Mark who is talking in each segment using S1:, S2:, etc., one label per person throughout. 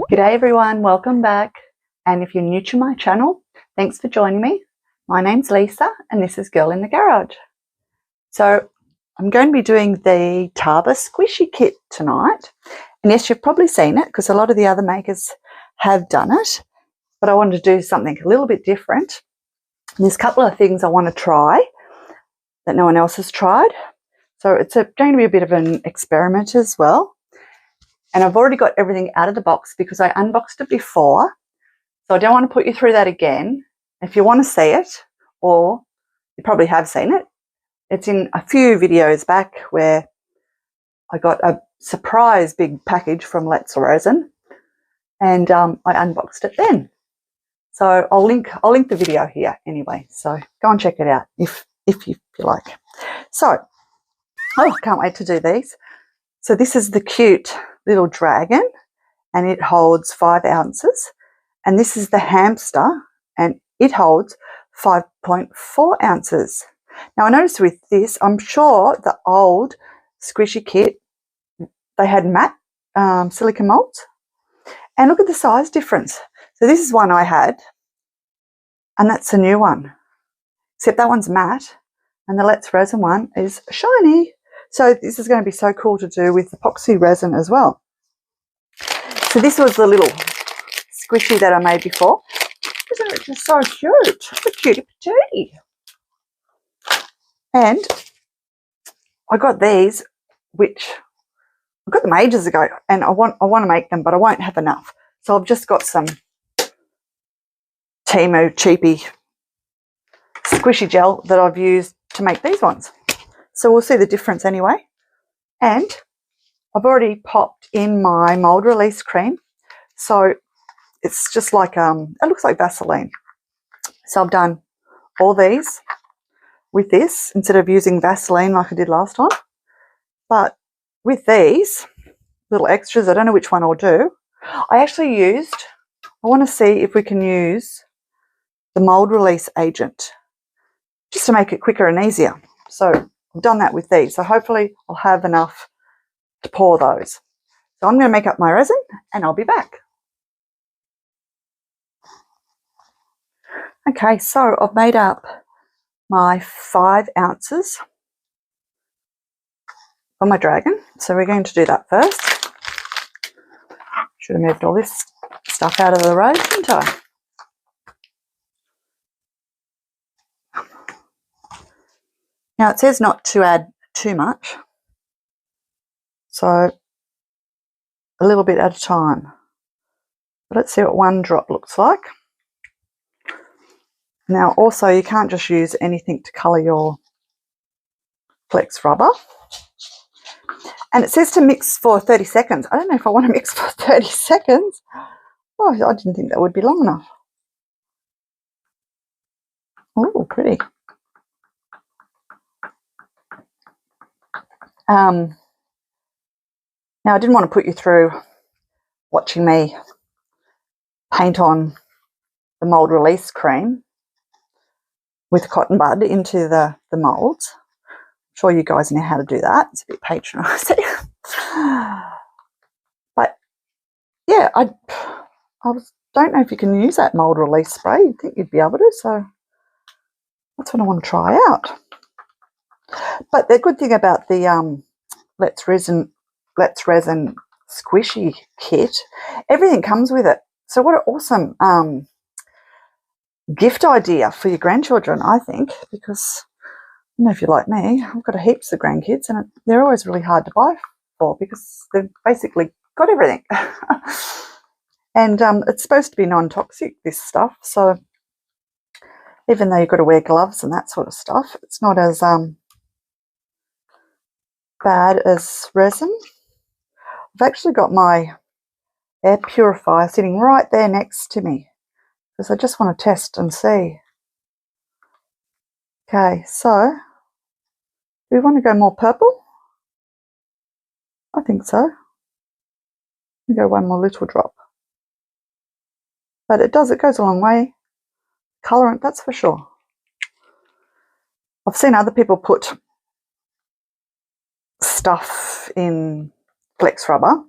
S1: G'day everyone, welcome back, and if you're new to my channel, thanks for joining me. My name's Lisa and this is Girl in the Garage. So I'm going to be doing the Taba squishy kit tonight, and yes, you've probably seen it because a lot of the other makers have done it, but I wanted to do something a little bit different. And there's a couple of things I want to try that no one else has tried, so it's going to be a bit of an experiment as well. And I've already got everything out of the box because I unboxed it before, so I don't want to put you through that again. If you want to see it, or you probably have seen it, it's in a few videos back where I got a surprise big package from letsresin, and I unboxed it then. So I'll link the video here anyway, so go and check it out if you like. So, oh, I can't wait to do these. So this is the cute little dragon, and it holds 5 ounces, and this is the hamster, and it holds 5.4 ounces. Now I noticed with this, I'm sure the old squishy kit, they had matte silicone molds, and look at the size difference. So this is one I had, and that's a new one, except that one's matte and the letsresin one is shiny. So this is going to be so cool to do with epoxy resin as well. So this was the little squishy that I made before. Isn't it just so cute? It's a cutie patootie. And I got these, which I got them ages ago, and I want to make them, but I won't have enough. So I've just got some Temu cheapy squishy gel that I've used to make these ones. So we'll see the difference anyway. And I've already popped in my mold release cream. So it's just like, it looks like Vaseline. So I've done all these with this instead of using Vaseline like I did last time. But with these little extras, I don't know which one I'll do. I want to see if we can use the mold release agent just to make it quicker and easier. So I've done that with these. So hopefully I'll have enough to pour those. So I'm going to make up my resin and I'll be back. Okay, so I've made up my 5 ounces for my dragon. So we're going to do that first. Should have moved all this stuff out of the road, shouldn't I? Now it says not to add too much, so a little bit at a time. But let's see what 1 drop looks like. Now also you can't just use anything to colour your flex rubber. And it says to mix for 30 seconds. I don't know if I want to mix for 30 seconds. Oh, I didn't think that would be long enough. Oh, pretty. Now I didn't want to put you through watching me paint on the mold release cream with cotton bud into the molds. I'm sure you guys know how to do that. It's a bit patronising. But yeah, I don't know if you can use that mold release spray. You'd think you'd be able to, so that's what I want to try out. But the good thing about the letsresin squishy kit, everything comes with it. So what an awesome gift idea for your grandchildren, I think, because I don't know if you're like me, I've got heaps of grandkids and they're always really hard to buy for because they've basically got everything. And it's supposed to be non-toxic, this stuff, so even though you've got to wear gloves and that sort of stuff, it's not as bad as resin. I've actually got my air purifier sitting right there next to me because I just want to test and see. Okay, so do we want to go more purple? I think so. We go 1 more little drop. But it goes a long way. Colorant, that's for sure. I've seen other people put stuff in flex rubber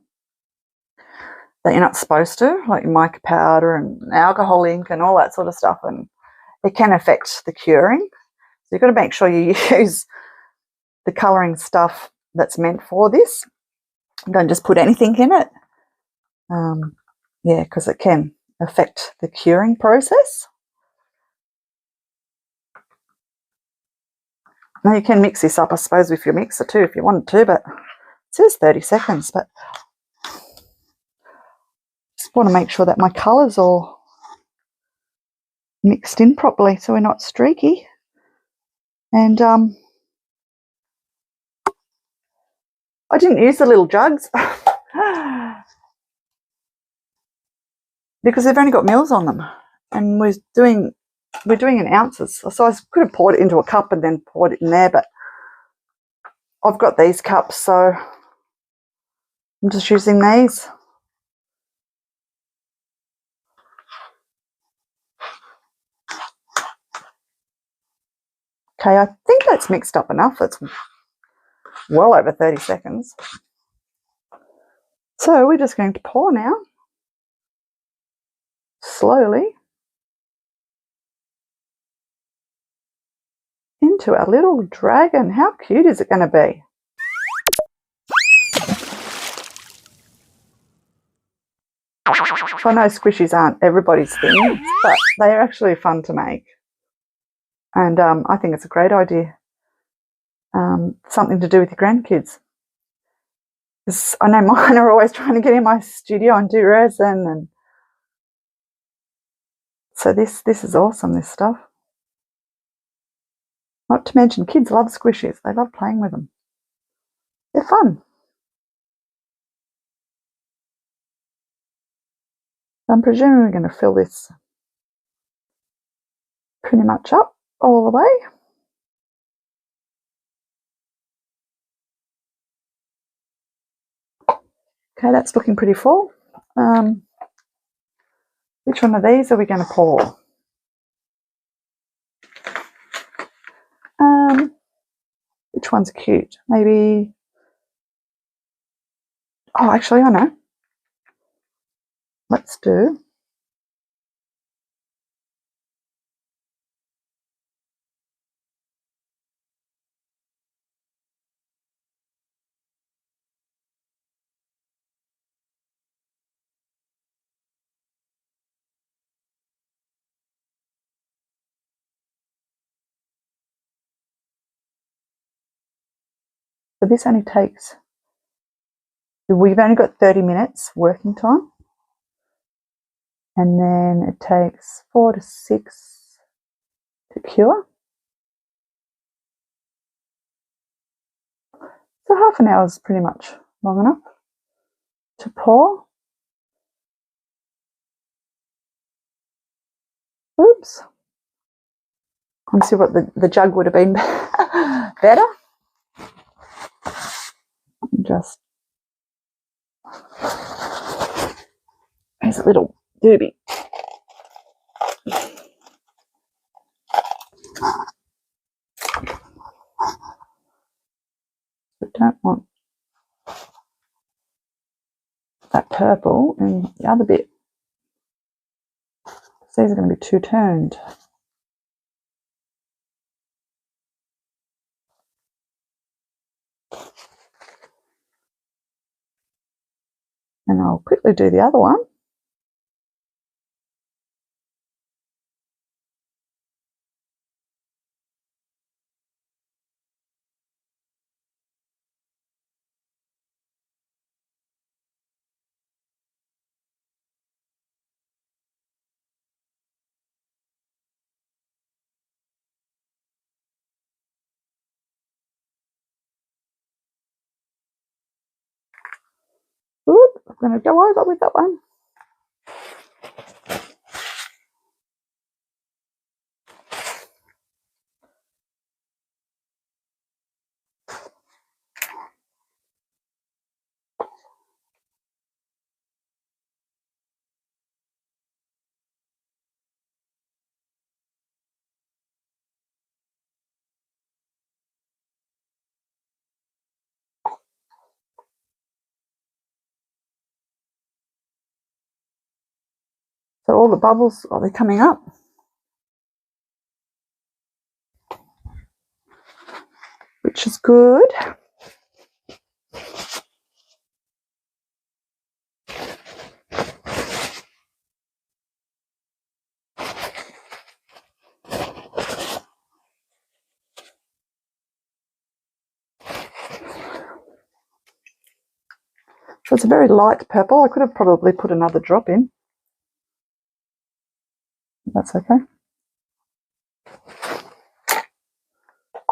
S1: that you're not supposed to, like mica powder and alcohol ink and all that sort of stuff, and it can affect the curing. So you've got to make sure you use the colouring stuff that's meant for this. Don't just put anything in it. Yeah, because it can affect the curing process. Now you can mix this up, I suppose, with your mixer too if you wanted to, but it says 30 seconds, but just want to make sure that my colours are mixed in properly so we're not streaky. And I didn't use the little jugs because they've only got mils on them, and we're doing in ounces. So I could have poured it into a cup and then poured it in there, but I've got these cups, so I'm just using these. Okay, I think that's mixed up enough. It's well over 30 seconds. So we're just going to pour now, slowly, into our little dragon. How cute is it going to be? I know squishies aren't everybody's thing, but they are actually fun to make. And I think it's a great idea. Something to do with your grandkids. I know mine are always trying to get in my studio and do resin, and so this is awesome, this stuff. Not to mention kids love squishies. They love playing with them. They're fun. I'm presuming we're going to fill this pretty much up all the way. Okay, that's looking pretty full. Which one of these are we going to pour? Which one's cute? Maybe... Oh, actually, I know. Let's do... So this only takes... We've only got 30 minutes working time. And then it takes 4 to 6 to cure. So half an hour is pretty much long enough to pour. Oops. Let's see what the jug would have been better. Just... There's a little doobie. We don't want that purple and the other bit. These are going to be too toned. And I'll quickly do the other one. Oop, I'm going to go over with that one. So all the bubbles, oh, they're coming up. Which is good. So it's a very light purple. I could have probably put another drop in. That's okay.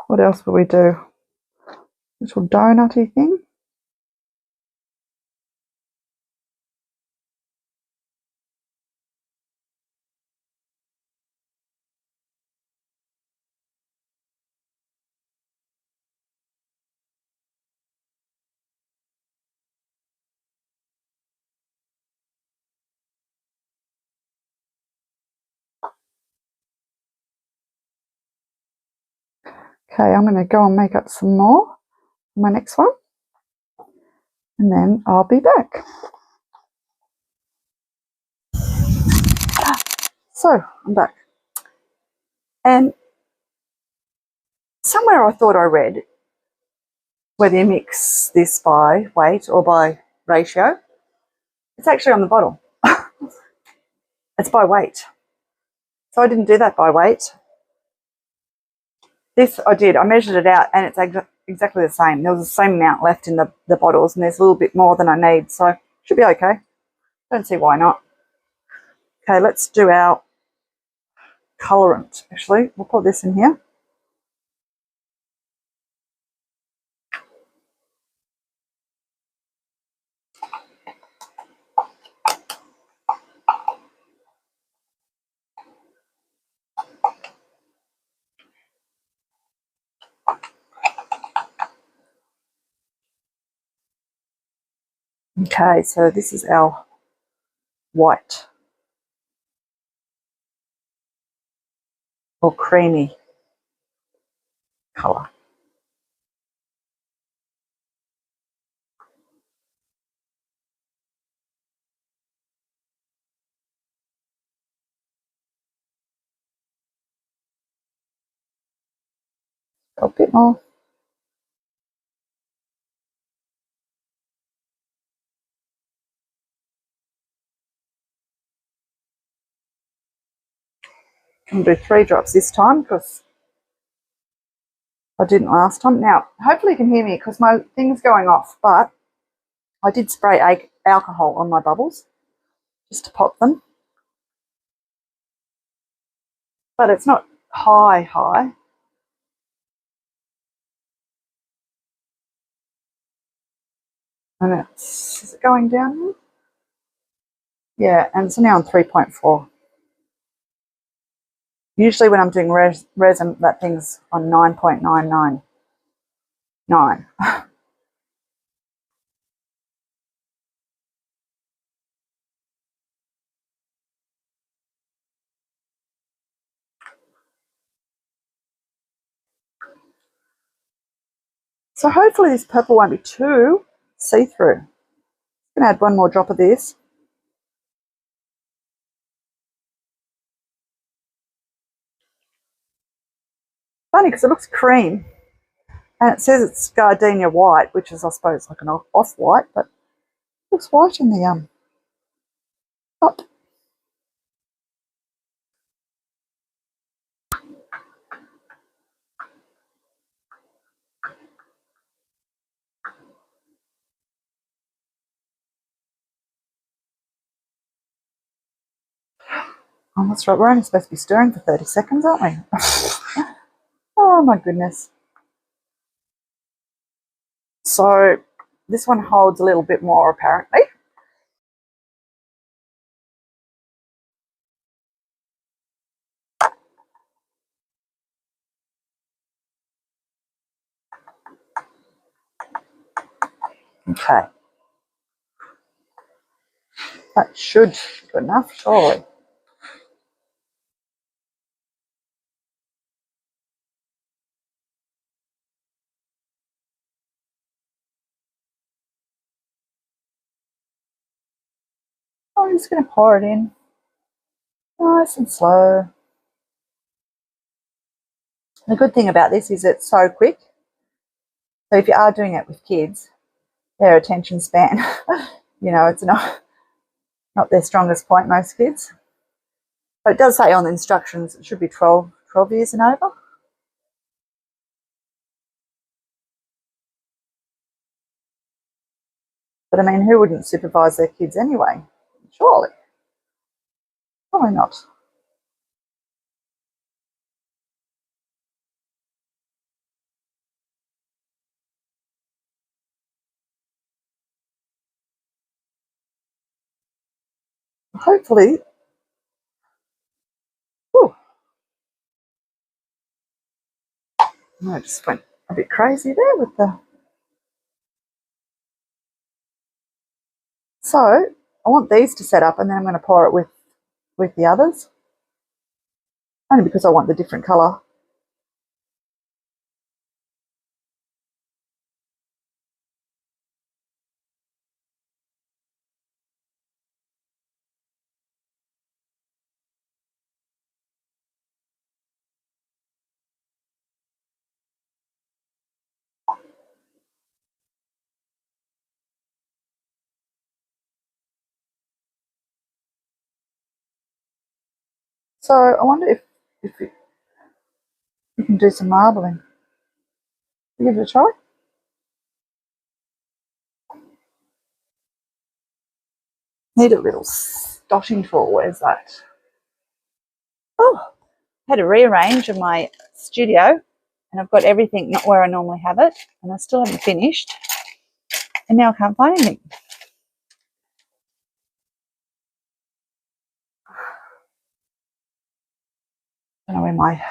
S1: What else will we do? Little donutty thing. Okay, I'm going to go and make up some more for my next one. And then I'll be back. So, I'm back. And somewhere I thought I read whether you mix this by weight or by ratio. It's actually on the bottle. It's by weight. So I didn't do that by weight. This I did. I measured it out and it's exactly the same. There was the same amount left in the bottles and there's a little bit more than I need. So should be okay. Don't see why not. Okay, let's do our colorant. Actually, we'll put this in here. Okay, so this is our white or creamy colour. A bit more. I'm going to do 3 drops this time because I didn't last time. Now, hopefully you can hear me because my thing's going off, but I did spray alcohol on my bubbles just to pop them. But it's not high. And is it going down now? Yeah, and so now I'm 3.4. Usually when I'm doing resin, that thing's on 9.999. So hopefully this purple won't be too see-through. I'm going to add 1 more drop of this. Funny because it looks cream. And it says it's gardenia white, which is, I suppose, like an off-white, but it looks white in the top. Oh, that's right. We're only supposed to be stirring for 30 seconds, aren't we? Oh, my goodness. So this one holds a little bit more, apparently. Okay. That should be good enough, surely. I'm just going to pour it in. Nice and slow. The good thing about this is it's so quick. So if you are doing it with kids, their attention span, you know, it's not their strongest point, most kids. But it does say on the instructions it should be 12 years and over. But I mean, who wouldn't supervise their kids anyway? Surely. Probably not. Hopefully. Whew, I just went a bit crazy there with the... So I want these to set up, and then I'm going to pour it with the others. Only because I want the different colour. So I wonder if you can do some marbling. Give it a try. Need a little dotting tool. Where's that? Oh, I had a rearrange of my studio, and I've got everything not where I normally have it, and I still haven't finished, and now I can't find anything. I don't know where my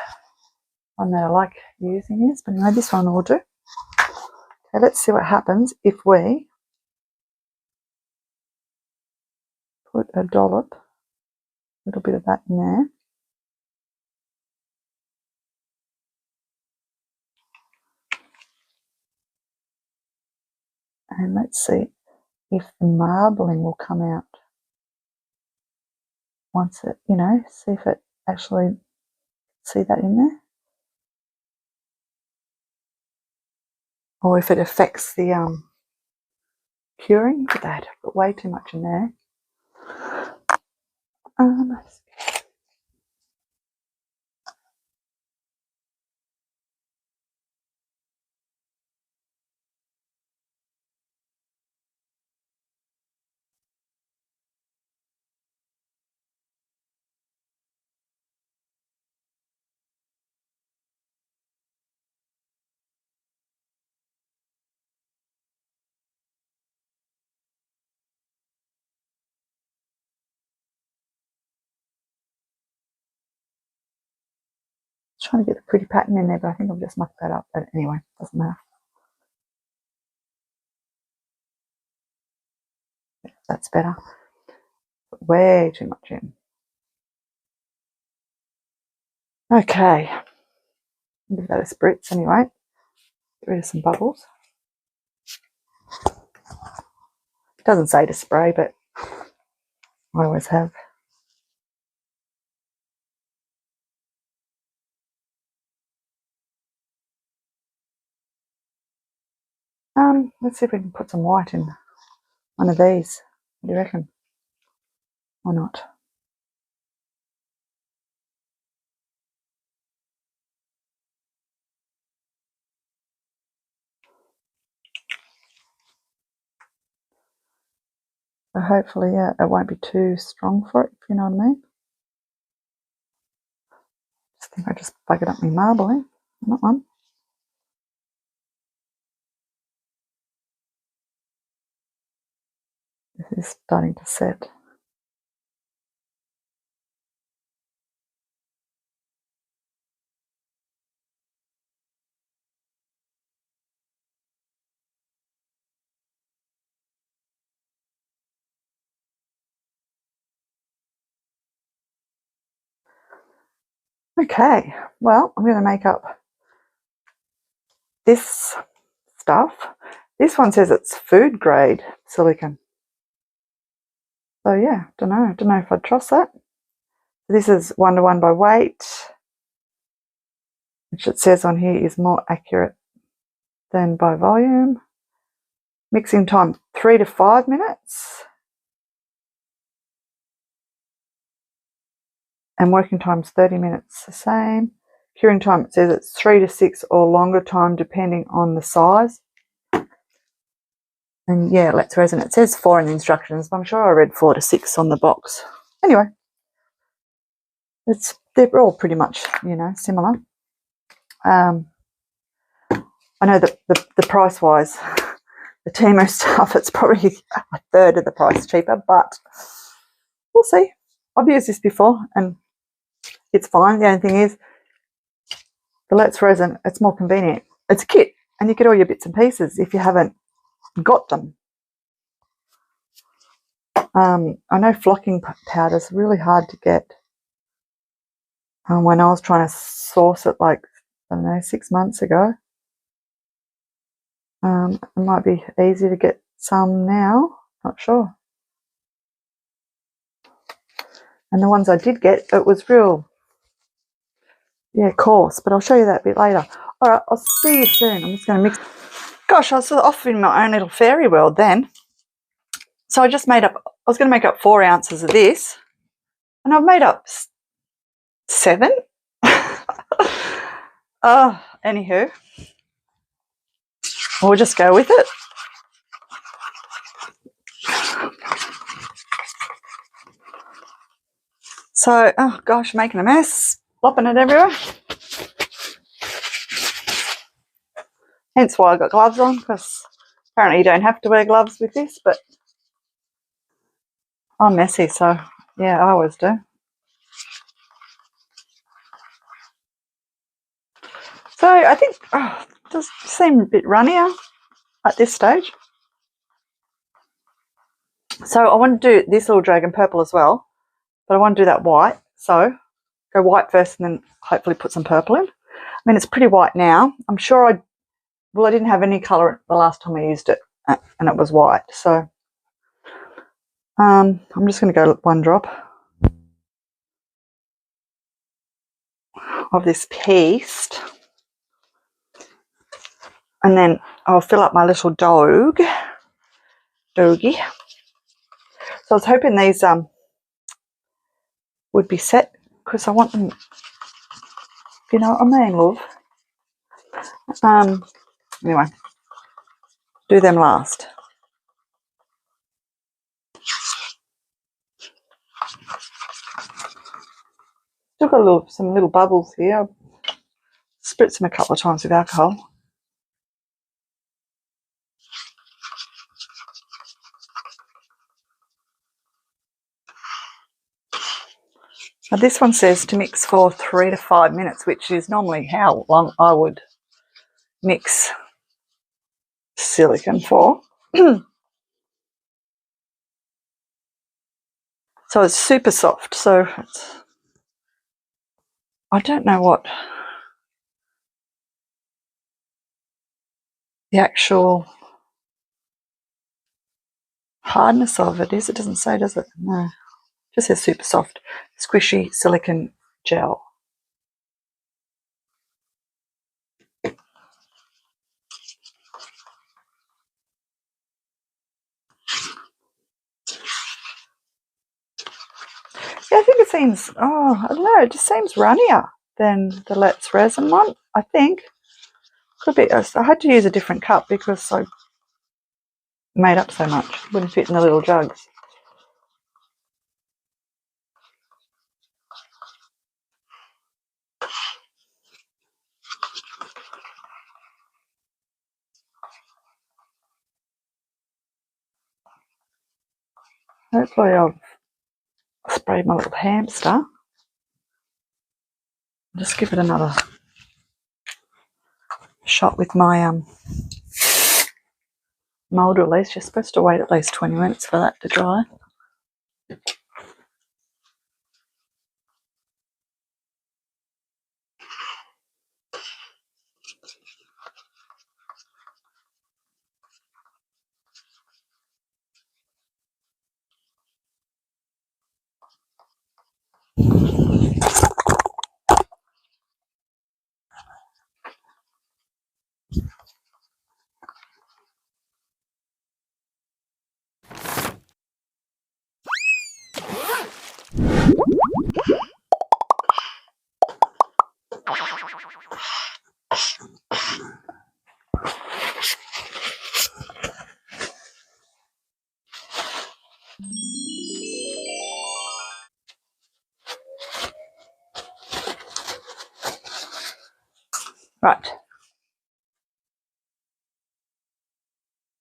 S1: one that I like using is, but anyway, this one will do. Okay, let's see what happens if we put a dollop, a little bit of that in there. And let's see if the marbling will come out once it, you know, see if it actually, see that in there. Or if it affects the curing. Look at that, I've got way too much in there. Trying to get a pretty pattern in there, but I think I've just mucked that up. But anyway, doesn't matter. That's better. Way too much in. Okay. Give that a spritz anyway. Get rid of some bubbles. It doesn't say to spray, but I always have. Let's see if we can put some white in one of these. What do you reckon? Or not? So hopefully, yeah, it won't be too strong for it, if you know what I mean. I think I just buggered up my marbling on that one. This is starting to set. Okay, well, I'm going to make up this stuff. This one says it's food grade silicone. So yeah, don't know if I'd trust that. This is 1:1 by weight, which it says on here is more accurate than by volume. Mixing time 3 to 5 minutes. And working time's 30 minutes, the same. Curing time, it says it's 3 to 6 or longer time depending on the size. And yeah, let's resin. It says 4 in the instructions, but I'm sure I read 4 to 6 on the box. Anyway, they're all pretty much, you know, similar. I know that the price-wise, the Temu stuff, it's probably a third of the price cheaper, but we'll see. I've used this before and it's fine. The only thing is, the Let's Resin, it's more convenient. It's a kit and you get all your bits and pieces if you haven't got them. I know flocking powder is really hard to get. When I was trying to source it, like, I don't know, 6 months ago. It might be easy to get some now, not sure. And the ones I did get, it was real, yeah, coarse, but I'll show you that a bit later. All right, I'll see you soon. I'm just going to mix. Gosh, I was sort of off in my own little fairy world then. So I just made up, I was going to make up 4 ounces of this, and I've made up 7. Oh, anywho, we'll just go with it. So, oh gosh, making a mess, flopping it everywhere. Hence why I got gloves on, because apparently you don't have to wear gloves with this, but I'm messy, so yeah, I always do. So I think, it does seem a bit runnier at this stage. So I want to do this little dragon purple as well, but I want to do that white. So go white first and then hopefully put some purple in. I mean, it's pretty white now. I'm sure I didn't have any colour the last time I used it, and it was white. So I'm just going to go 1 drop of this paste, and then I'll fill up my little doggy. So I was hoping these would be set, because I want them, you know what I mean, love. Anyway, do them last. Still got some little bubbles here. Spritz them a couple of times with alcohol. Now this one says to mix for 3 to 5 minutes, which is normally how long I would mix silicone for. So it's super soft. So I don't know what the actual hardness of it is. It doesn't say, does it? No. It just says super soft, squishy silicone gel. Yeah, I think it seems, I don't know, it just seems runnier than the Let's Resin one, I think. Could be, I had to use a different cup because I made up so much. It wouldn't fit in the little jugs. Hopefully I've sprayed my little hamster. Just give it another shot with my mould release. You're supposed to wait at least 20 minutes for that to dry. Right.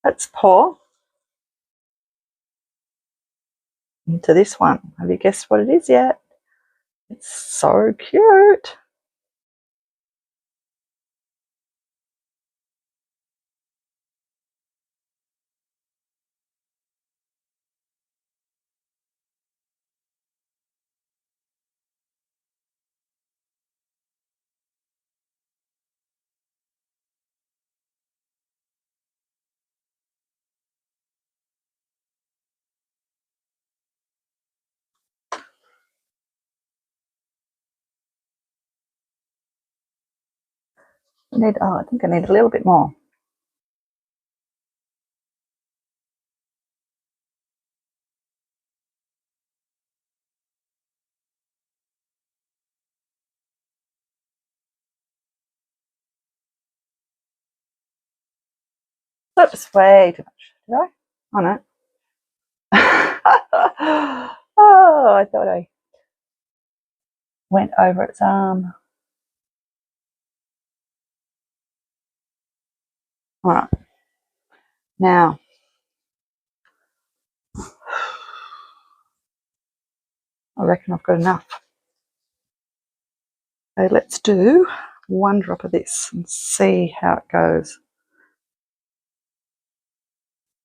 S1: Let's pour into this one. Have you guessed what it is yet? It's so cute. I think I need a little bit more. Oops, way too much. Did I? Oh no. Oh, I thought I went over its arm. All right. Now, I reckon I've got enough. So let's do 1 drop of this and see how it goes.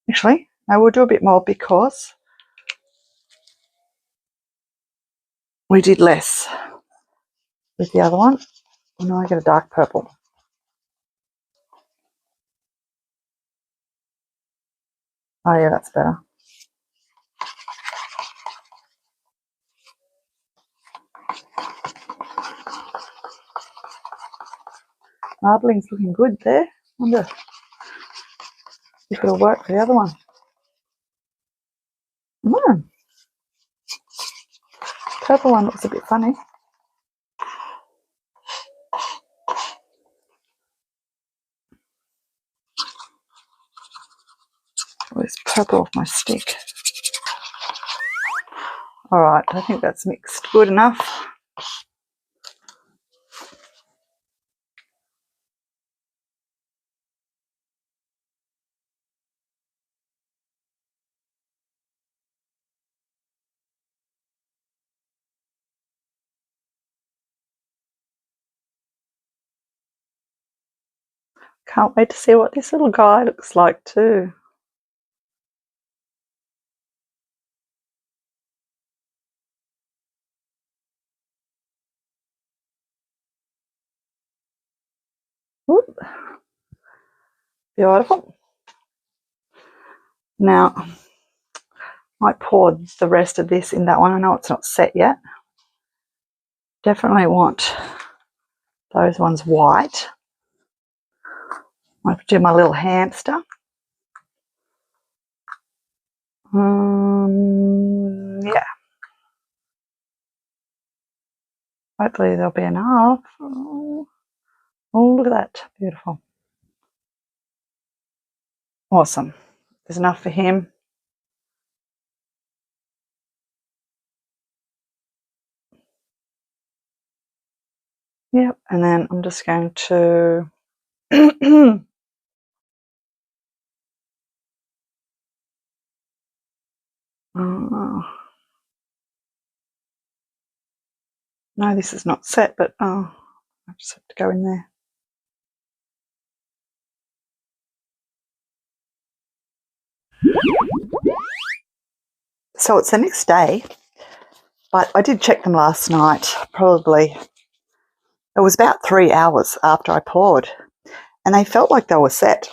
S1: Actually, no, we'll do a bit more because we did less with the other one. Oh no, I get a dark purple. Oh yeah, that's better. Marbling's looking good there. Wonder if it'll work for the other one. Purple one looks a bit funny. Where's purple off my stick? All right, I think that's mixed good enough. Can't wait to see what this little guy looks like too. Ooh, beautiful. Now, I might pour the rest of this in that one. I know it's not set yet. Definitely want those ones white. I might do my little hamster. Yeah. Hopefully there'll be enough. Oh, look at that. Beautiful. Awesome. There's enough for him. Yep. And then I'm just going to no, this is not set, but I just have to go in there. So it's the next day, but I did check them last night. Probably it was about 3 hours after I poured, and they felt like they were set.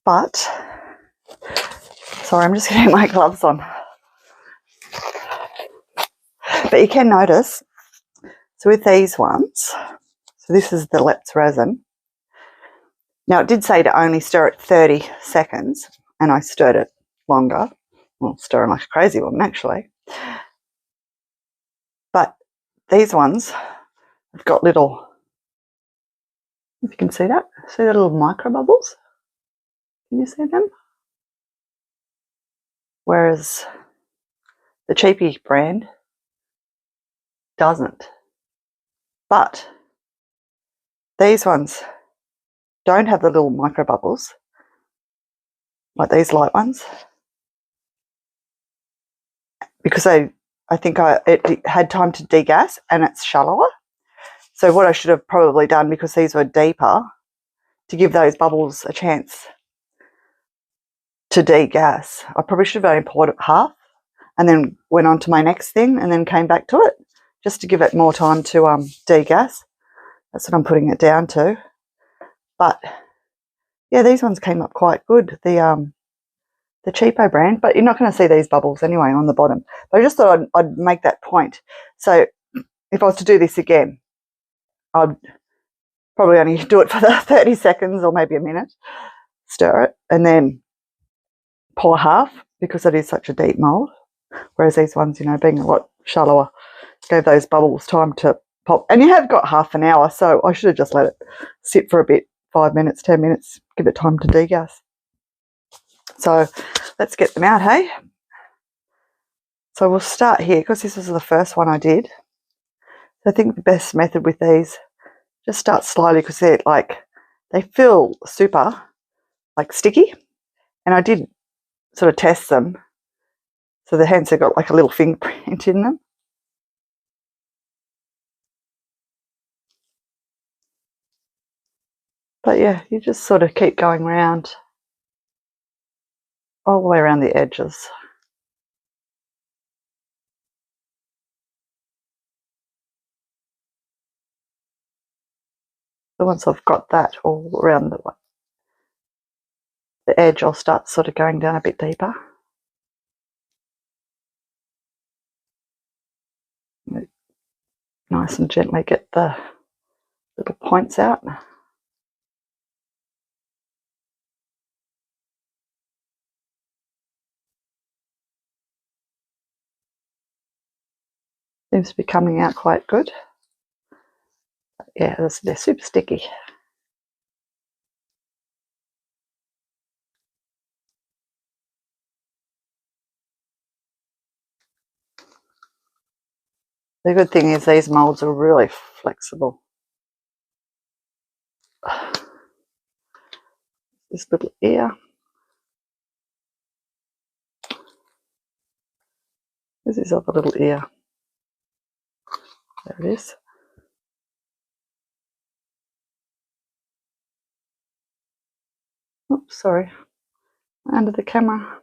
S1: But sorry, I'm just getting my gloves on. But you can notice, so with these ones, so this is the letsresin. Now it did say to only stir it 30 seconds, and I stirred it longer. Well, stirring like a crazy woman actually. But these ones have got little, if you can see that, see the little micro bubbles? Can you see them? Whereas the cheapy brand doesn't. But these ones don't have the little micro bubbles, like these light ones, because I think it had time to degas and it's shallower. So what I should have probably done, because these were deeper, to give those bubbles a chance to degas, I probably should have only poured half and then went on to my next thing and then came back to it, just to give it more time to degas. That's what I'm putting it down to. But yeah, these ones came up quite good, the cheapo brand, but you're not going to see these bubbles anyway on the bottom. But I just thought I'd make that point. So if I was to do this again, I'd probably only do it for the 30 seconds or maybe a minute, stir it, and then pour half, because it is such a deep mould. Whereas these ones, you know, being a lot shallower, gave those bubbles time to pop. And you have got half an hour, so I should have just let it sit for a bit, 5 minutes, 10 minutes, give it time to degas. So let's get them out, hey? So we'll start here, because this was the first one I did. So I think the best method with these, just start slowly, because they're like, they feel super like sticky. And I did sort of test them. So the hands have got like a little fingerprint in them. But yeah, you just sort of keep going around, all the way around the edges. So once I've got that all around the edge, I'll start sort of going down a bit deeper. Nice and gently get the little points out. Seems to be coming out quite good. Yeah, they're super sticky. The good thing is these moulds are really flexible. This little ear. This is of a little ear. There it is. Oops, sorry. Under the camera.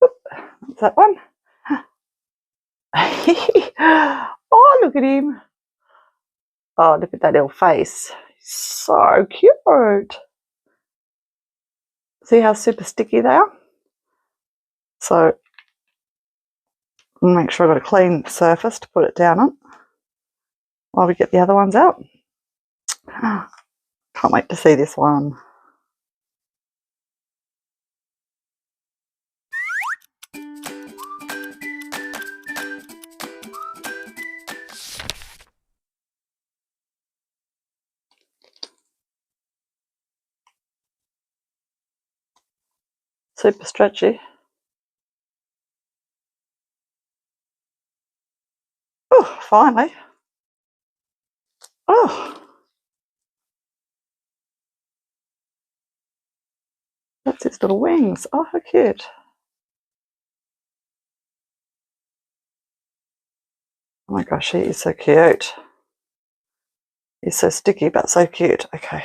S1: Oop, that's that one. Oh, look at him. Oh, look at that little face. So cute. See how super sticky they are? So make sure I've got a clean surface to put it down on while we get the other ones out. Can't wait to see this one. Super stretchy. Oh, finally. Oh, that's its little wings. Oh, how cute. Oh my gosh, he is so cute. He's so sticky, but so cute. Okay,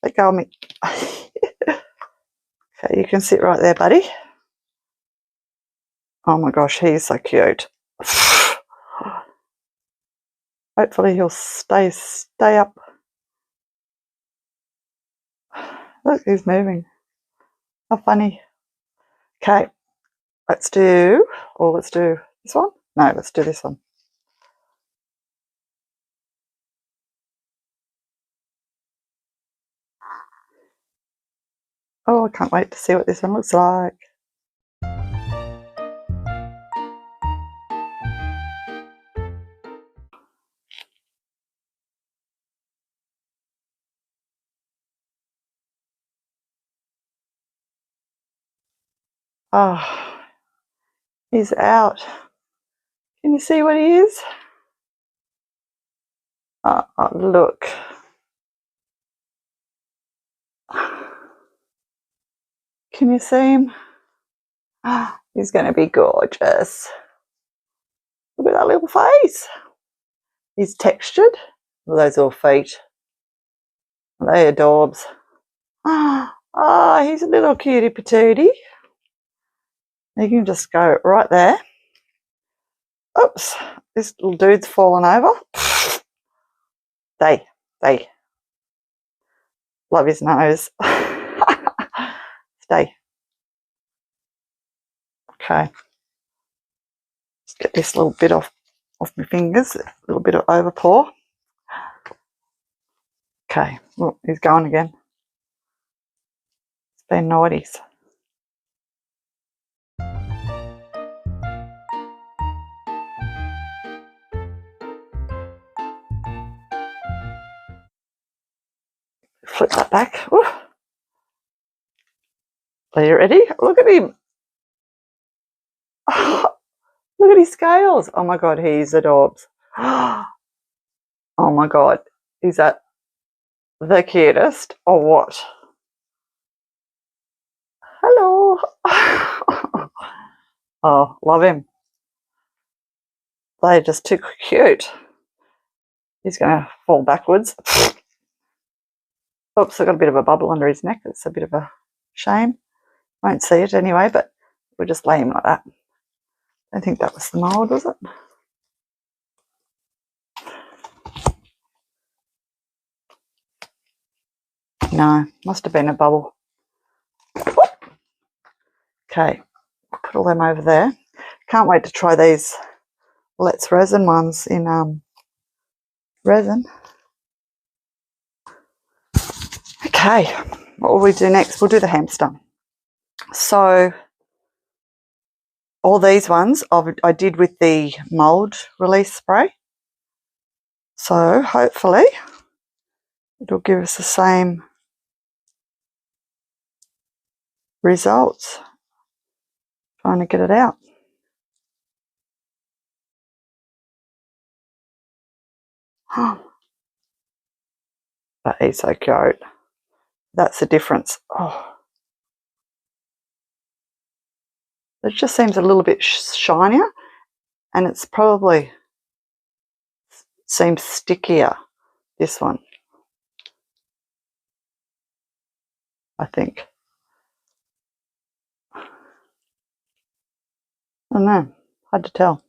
S1: let go of me. Okay, you can sit right there, buddy. Oh my gosh, he's so cute. Hopefully he'll stay up. Look, he's moving. How funny. Okay, let's do this one. No, let's do this one. Oh, I can't wait to see what this one looks like. Oh, He's out. Can you see what he is? Oh, look. Can you see him? He's going to be gorgeous. Look at that little face. He's textured. Well, those are feet. They are daubs. He's a little cutie patootie. You can just go right there. Oops, this little dude's fallen over. They. Love his nose. Stay. Okay. Just get this little bit off my fingers. A little bit of overpour. Okay. Oh, he's going again. It's been naughties. Flip that back. Ooh. Are you ready? Look at him. Look at his scales. Oh my God, he's adorbs. Oh my God, is that the cutest or what? Hello. Oh, love him. They're just too cute. He's going to fall backwards. Oops, I've got a bit of a bubble under his neck. It's a bit of a shame. Won't see it anyway, but we'll just lay him like that. I think that was the mould, was it? No, must have been a bubble. Okay, put all them over there. Can't wait to try these Let's Resin ones in resin. Okay, what will we do next? We'll do the hamster. So all these ones I did with the mould release spray. So hopefully it'll give us the same results. Trying to get it out. But he's so cute. That's the difference. Oh, it just seems a little bit shinier, and it's probably seems stickier, this one, I think. I don't know, hard to tell.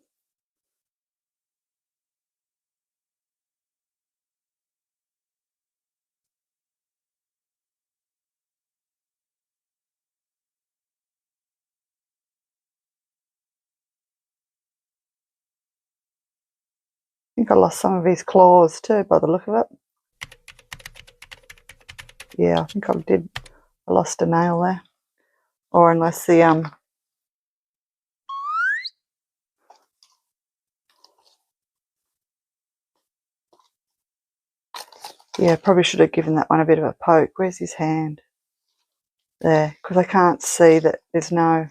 S1: I think I lost some of his claws too by the look of it. Yeah, I think I did. I lost a nail there. Or unless the yeah, probably should have given that one a bit of a poke. Where's his hand? There, because I can't see that there's no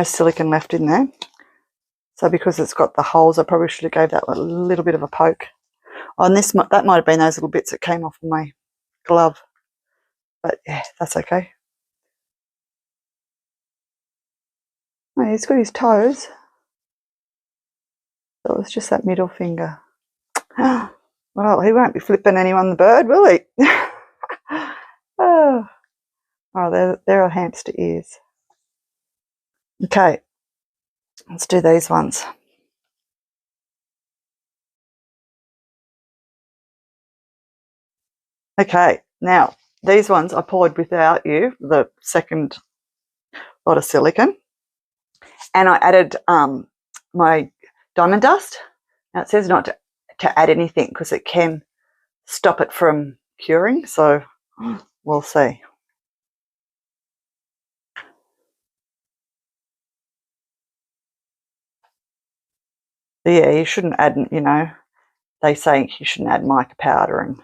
S1: silicone left in there. So because it's got the holes, I probably should have gave that a little bit of a poke. Oh, and that might have been those little bits that came off of my glove. But yeah, that's okay. Oh, he's got his toes. So it's just that middle finger. Well, he won't be flipping anyone the bird, will he? Oh, there are hamster ears. Okay, let's do these ones. Okay, now these ones I poured without you, the second lot of silicone, and I added my diamond dust. Now it says not to add anything because it can stop it from curing, so we'll see. Yeah, you shouldn't add, they say you shouldn't add mica powder and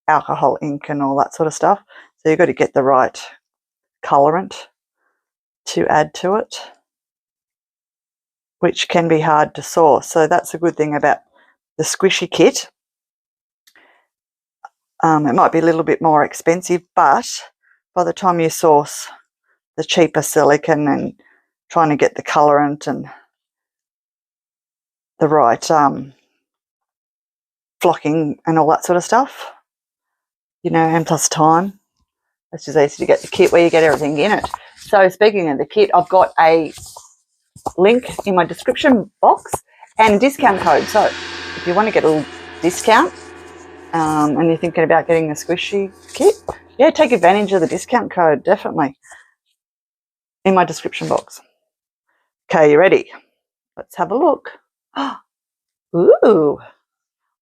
S1: alcohol ink and all that sort of stuff. So you've got to get the right colorant to add to it. which can be hard to source. So that's a good thing about the squishy kit. It might be a little bit more expensive, but by the time you source the cheaper silicone and trying to get the colorant and the right flocking and all that sort of stuff, you know, and plus time, it's just easy to get the kit where you get everything in it. So speaking of the kit, I've got a link in my description box and a discount code. So if you want to get a little discount and you're thinking about getting the squishy kit, yeah, take advantage of the discount code, definitely, in my description box. Okay, you ready? Let's have a look. Ooh, oh,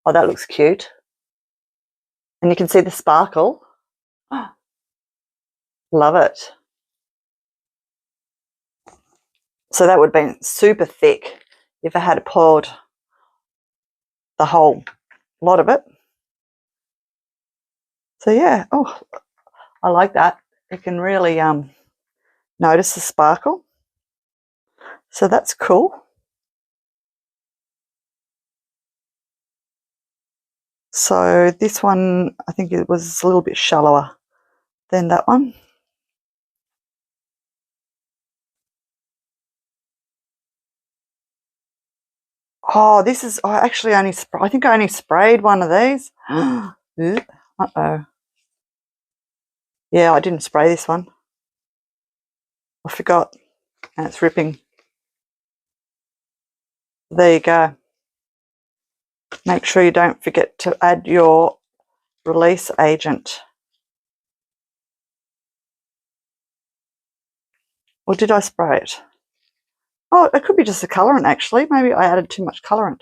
S1: that looks cute. And you can see the sparkle. Love it. So that would have been super thick if I had poured the whole lot of it. So yeah, oh, I like that. You can really notice the sparkle. So that's cool. So this one, I think it was a little bit shallower than that one. Oh, this is, I actually only, I think I only sprayed one of these. Uh-oh. Yeah, I didn't spray this one. I forgot. And it's ripping. There you go. Make sure you don't forget to add your release agent. Or did I spray it? Oh, it could be just the colorant actually. Maybe I added too much colorant.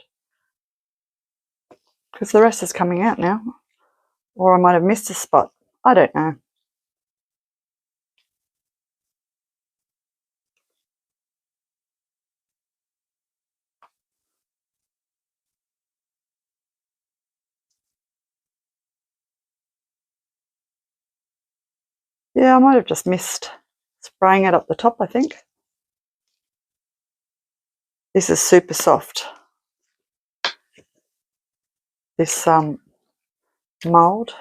S1: Because the rest is coming out now. Or I might have missed a spot. I don't know. Yeah, I might have just missed spraying it up the top, I think. This is super soft. This mould.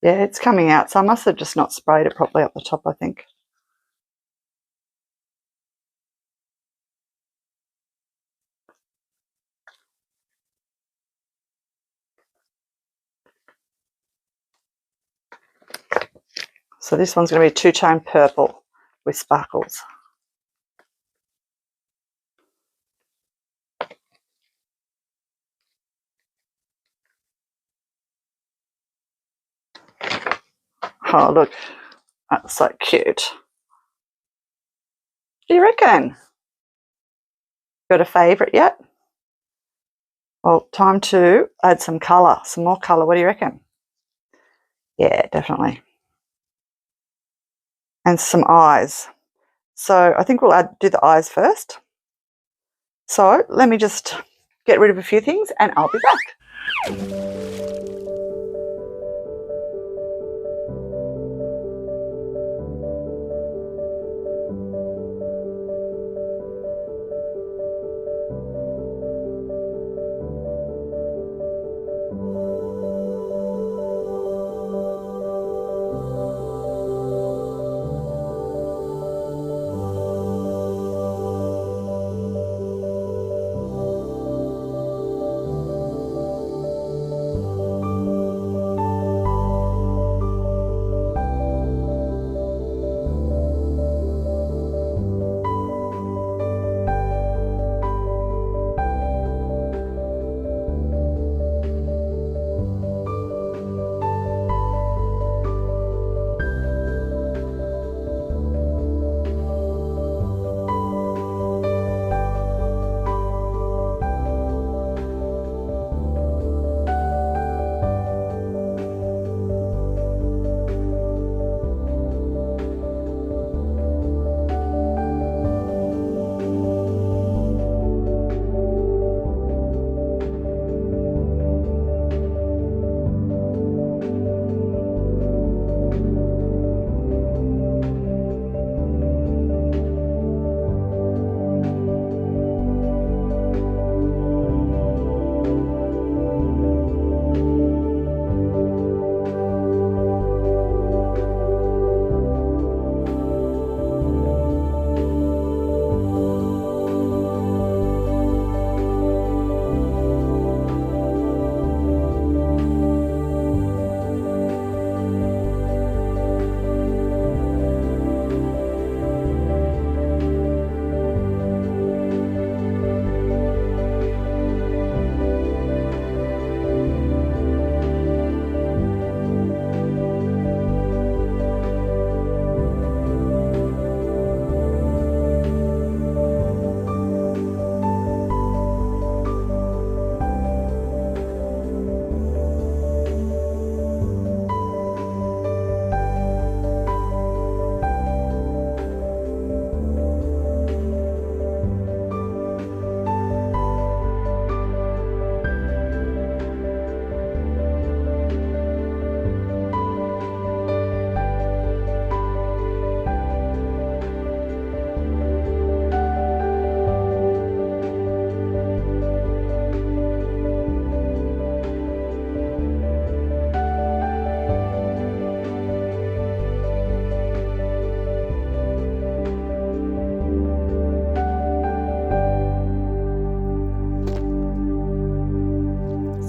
S1: Yeah, it's coming out, so I must have just not sprayed it properly up the top, I think. So this one's going to be two-tone purple with sparkles. Oh, look, that's so cute. What do you reckon? Got a favourite yet? Well, time to add some colour, some more colour. What do you reckon? Yeah, definitely. And some eyes. So I think we'll do the eyes first. So let me just get rid of a few things and I'll be back.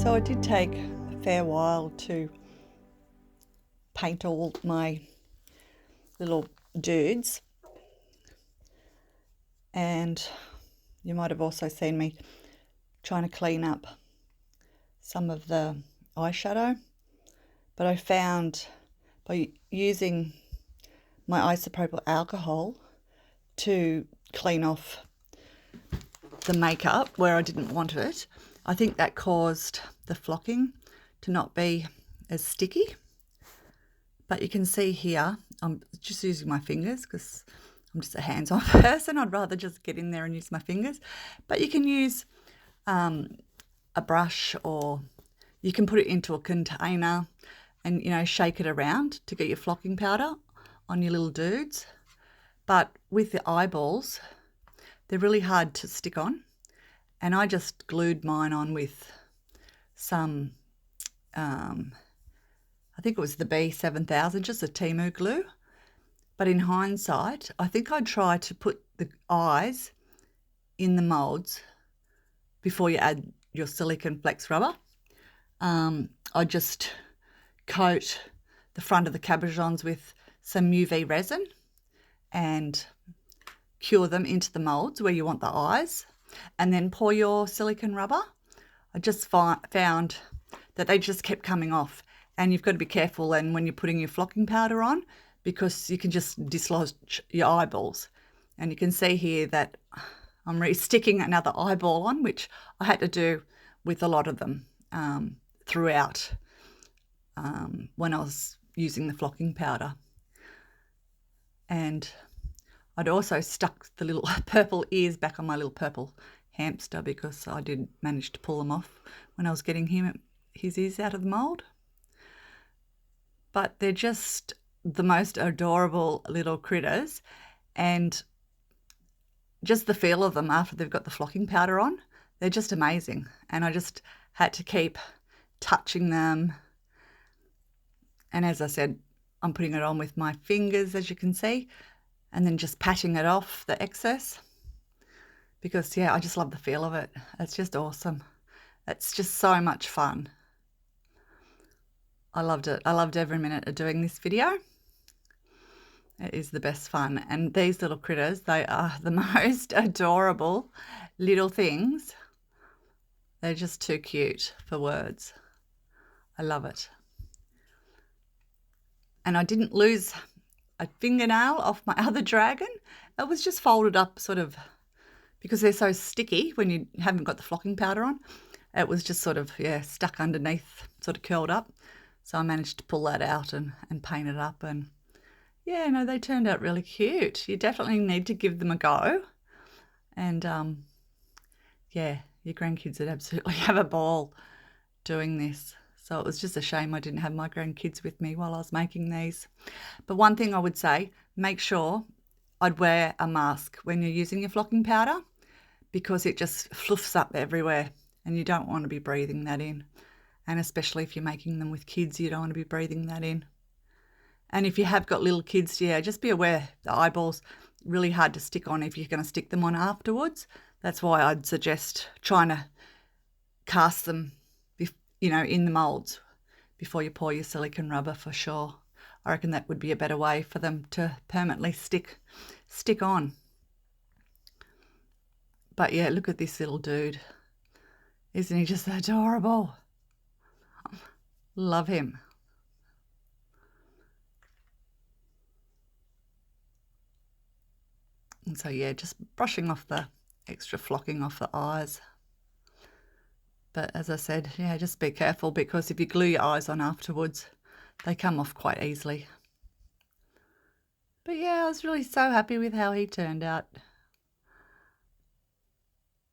S1: So it did take a fair while to paint all my little dudes, and you might have also seen me trying to clean up some of the eyeshadow, but I found by using my isopropyl alcohol to clean off the makeup where I didn't want it, I think that caused the flocking to not be as sticky. But you can see here, I'm just using my fingers because I'm just a hands-on person. I'd rather just get in there and use my fingers. But you can use a brush, or you can put it into a container and, you know, shake it around to get your flocking powder on your little dudes. But with the eyeballs, they're really hard to stick on. And I just glued mine on with some, I think it was the B7000, just a Temu glue. But in hindsight, I think I'd try to put the eyes in the moulds before you add your silicone flex rubber. I just coat the front of the cabochons with some UV resin and cure them into the moulds where you want the eyes, and then pour your silicone rubber. I just found that they just kept coming off, and you've got to be careful then when you're putting your flocking powder on, because you can just dislodge your eyeballs. And you can see here that I'm re-sticking another eyeball on, which I had to do with a lot of them throughout when I was using the flocking powder. And I'd also stuck the little purple ears back on my little purple hamster, because I did manage to pull them off when I was getting his ears out of the mould. But they're just the most adorable little critters, and just the feel of them after they've got the flocking powder on, they're just amazing. And I just had to keep touching them. And as I said, I'm putting it on with my fingers, as you can see, and then just patting it off the excess, because yeah, I just love the feel of it. It's just awesome. It's just so much fun. I loved it. I loved every minute of doing this video. It is the best fun. And these little critters, they are the most adorable little things. They're just too cute for words. I love it. And I didn't lose a fingernail off my other dragon. It was just folded up, sort of, because they're so sticky when you haven't got the flocking powder on. It was just sort of, yeah, stuck underneath, sort of curled up. So I managed to pull that out and paint it up. And yeah, no, they turned out really cute. You definitely need to give them a go. And yeah, your grandkids would absolutely have a ball doing this. So it was just a shame I didn't have my grandkids with me while I was making these. But one thing I would say, make sure I'd wear a mask when you're using your flocking powder, because it just fluffs up everywhere and you don't want to be breathing that in. And especially if you're making them with kids, you don't want to be breathing that in. And if you have got little kids, yeah, just be aware the eyeballs really hard to stick on if you're going to stick them on afterwards. That's why I'd suggest trying to cast them, you know, in the moulds before you pour your silicone rubber, for sure. I reckon that would be a better way for them to permanently stick on. But yeah, look at this little dude. Isn't he just adorable? Love him. And so yeah, just brushing off the extra flocking off the eyes. But as I said, yeah, just be careful, because if you glue your eyes on afterwards, they come off quite easily. But yeah, I was really so happy with how he turned out.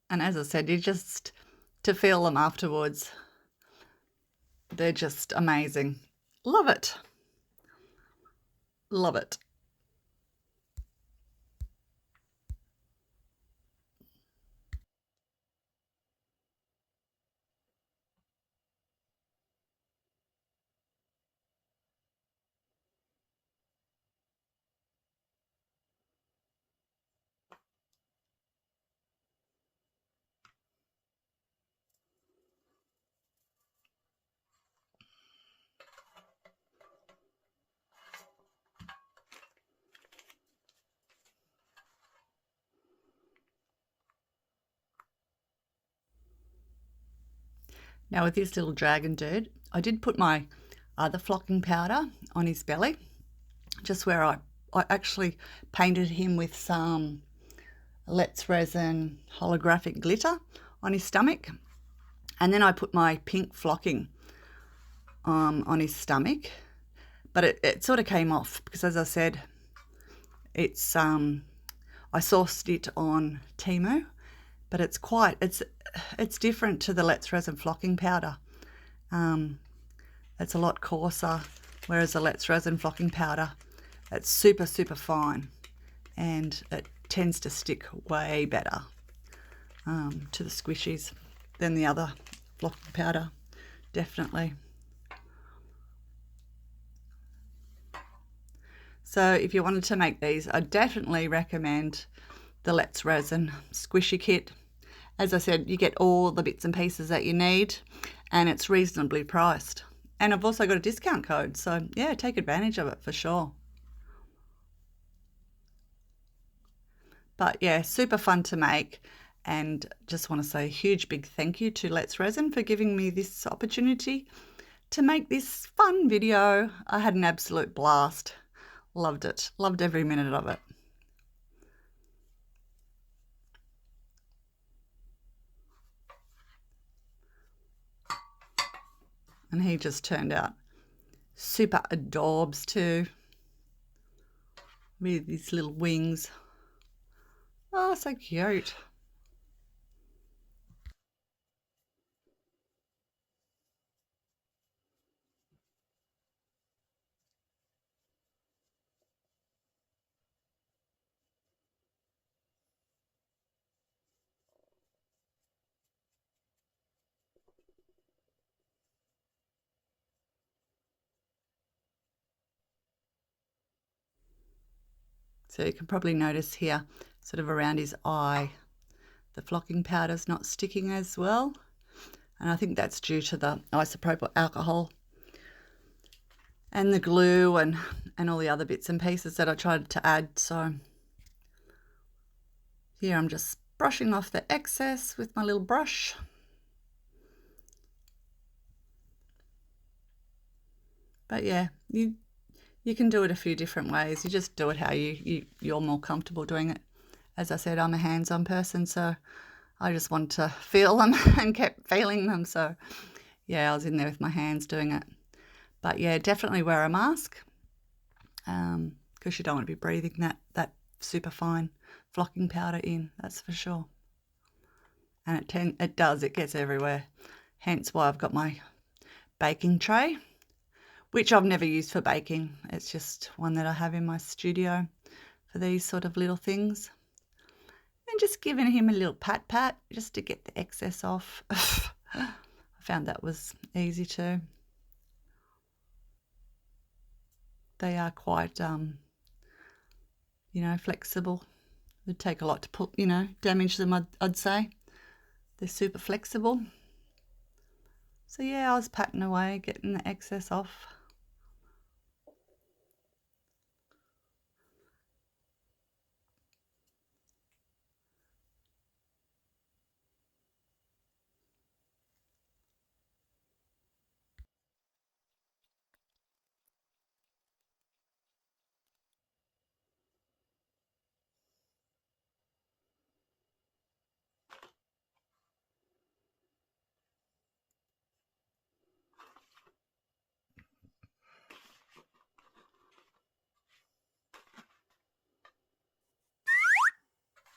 S1: And as I said, you just, to feel them afterwards, they're just amazing. Love it. Love it. Now with this little dragon dude, I did put my other flocking powder on his belly, just where I actually painted him with some Let's Resin holographic glitter on his stomach. And then I put my pink flocking on his stomach. But it sort of came off because, as I said, it's I sourced it on Temu, but it's different to the Let's Resin flocking powder. It's a lot coarser, whereas the Let's Resin flocking powder, it's super, super fine, and it tends to stick way better to the squishies than the other flocking powder, definitely. So if you wanted to make these, I definitely recommend the Let's Resin squishy kit. As I said, you get all the bits and pieces that you need, and it's reasonably priced. And I've also got a discount code, so yeah, take advantage of it for sure. But yeah, super fun to make, and just want to say a huge big thank you to Let's Resin for giving me this opportunity to make this fun video. I had an absolute blast. Loved it. Loved every minute of it. And he just turned out super adorbs too, with his little wings. Oh, so cute. So you can probably notice here, sort of around his eye, the flocking powder's not sticking as well. And I think that's due to the isopropyl alcohol and the glue and all the other bits and pieces that I tried to add. So here I'm just brushing off the excess with my little brush. But yeah, you can do it a few different ways. You just do it how you're more comfortable doing it. As I said, I'm a hands-on person, so I just want to feel them and kept feeling them. So yeah, I was in there with my hands doing it. But yeah, definitely wear a mask because you don't want to be breathing that super fine flocking powder in, that's for sure. And it gets everywhere. Hence why I've got my baking tray, which I've never used for baking. It's just one that I have in my studio for these sort of little things. And just giving him a little pat just to get the excess off. I found that was easy too. They are quite, flexible. It'd take a lot to damage them, I'd say. They're super flexible. So yeah, I was patting away, getting the excess off.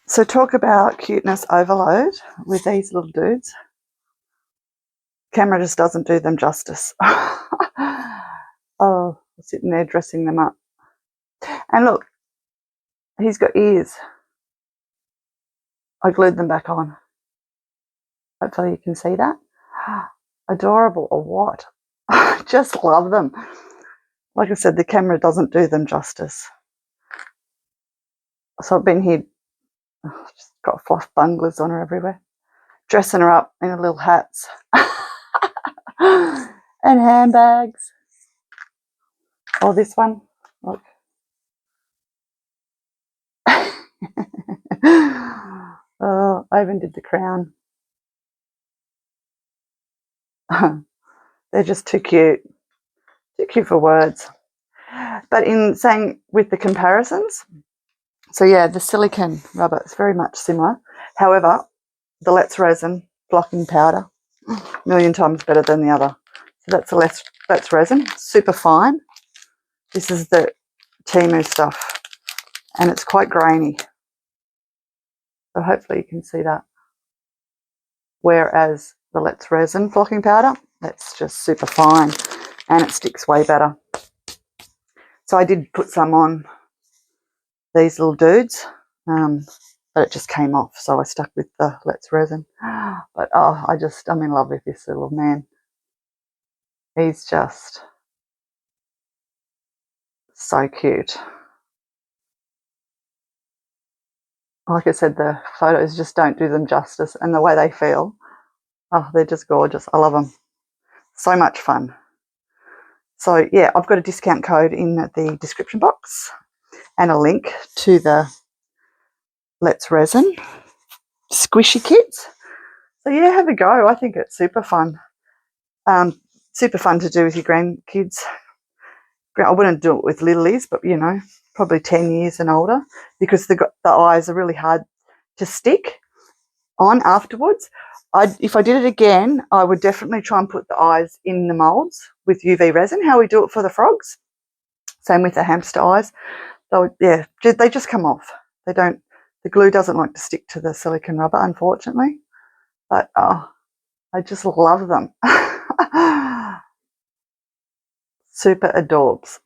S1: So talk about cuteness overload with these little dudes. Camera just doesn't do them justice. Oh, sitting there dressing them up. And look, he's got ears. I glued them back on. Hopefully you can see that. Adorable or what? I just love them. Like I said, the camera doesn't do them justice. So I've been here, just got fluff bunglers on her everywhere, dressing her up in her little hats and handbags. Oh, this one, look. Oh, I even did the crown. They're just too cute for words. But in saying with the comparisons, so yeah, the silicone rubber is very much similar. However, the Let's Resin blocking powder, a million times better than the other. So that's the Let's Resin, super fine. This is the Temu stuff, and it's quite grainy. So hopefully you can see that. Whereas the Let's Resin blocking powder, that's just super fine, and it sticks way better. So I did put some on these little dudes, but it just came off, so I stuck with the Let's Resin. But oh, I'm in love with this little man. He's just so cute. Like I said, the photos just don't do them justice, and the way they feel, oh, they're just gorgeous. I love them. So much fun. So yeah, I've got a discount code in the description box and a link to the Let's Resin squishy kits. So yeah, have a go. I think it's super fun. Super fun to do with your grandkids. I wouldn't do it with littlies, but you know, probably 10 years and older, because the eyes are really hard to stick on afterwards. If I did it again, I would definitely try and put the eyes in the molds with UV resin, how we do it for the frogs. Same with the hamster eyes. So yeah, they just come off. They don't. The glue doesn't like to stick to the silicone rubber, unfortunately. But oh, I just love them. Super adorbs.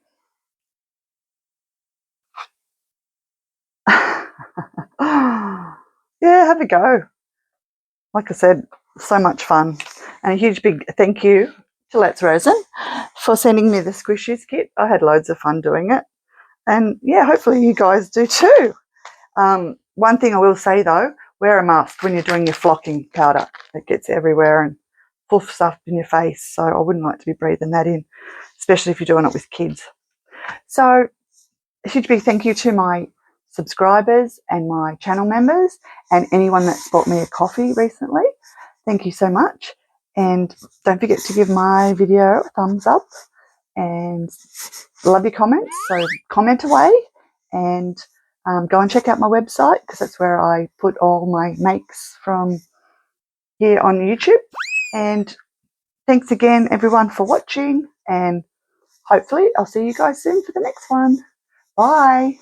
S1: Yeah, have a go. Like I said, so much fun. And a huge big thank you to Let's Resin for sending me the Squishies kit. I had loads of fun doing it. And yeah, hopefully you guys do too. One thing I will say though, wear a mask when you're doing your flocking powder. It gets everywhere and puffs up in your face. So I wouldn't like to be breathing that in, especially if you're doing it with kids. So a huge big thank you to my subscribers and my channel members and anyone that's bought me a coffee recently. Thank you so much. And don't forget to give my video a thumbs up and love your comments. So comment away and go and check out my website, because that's where I put all my makes from here on YouTube. And thanks again, everyone, for watching. And hopefully I'll see you guys soon for the next one. Bye.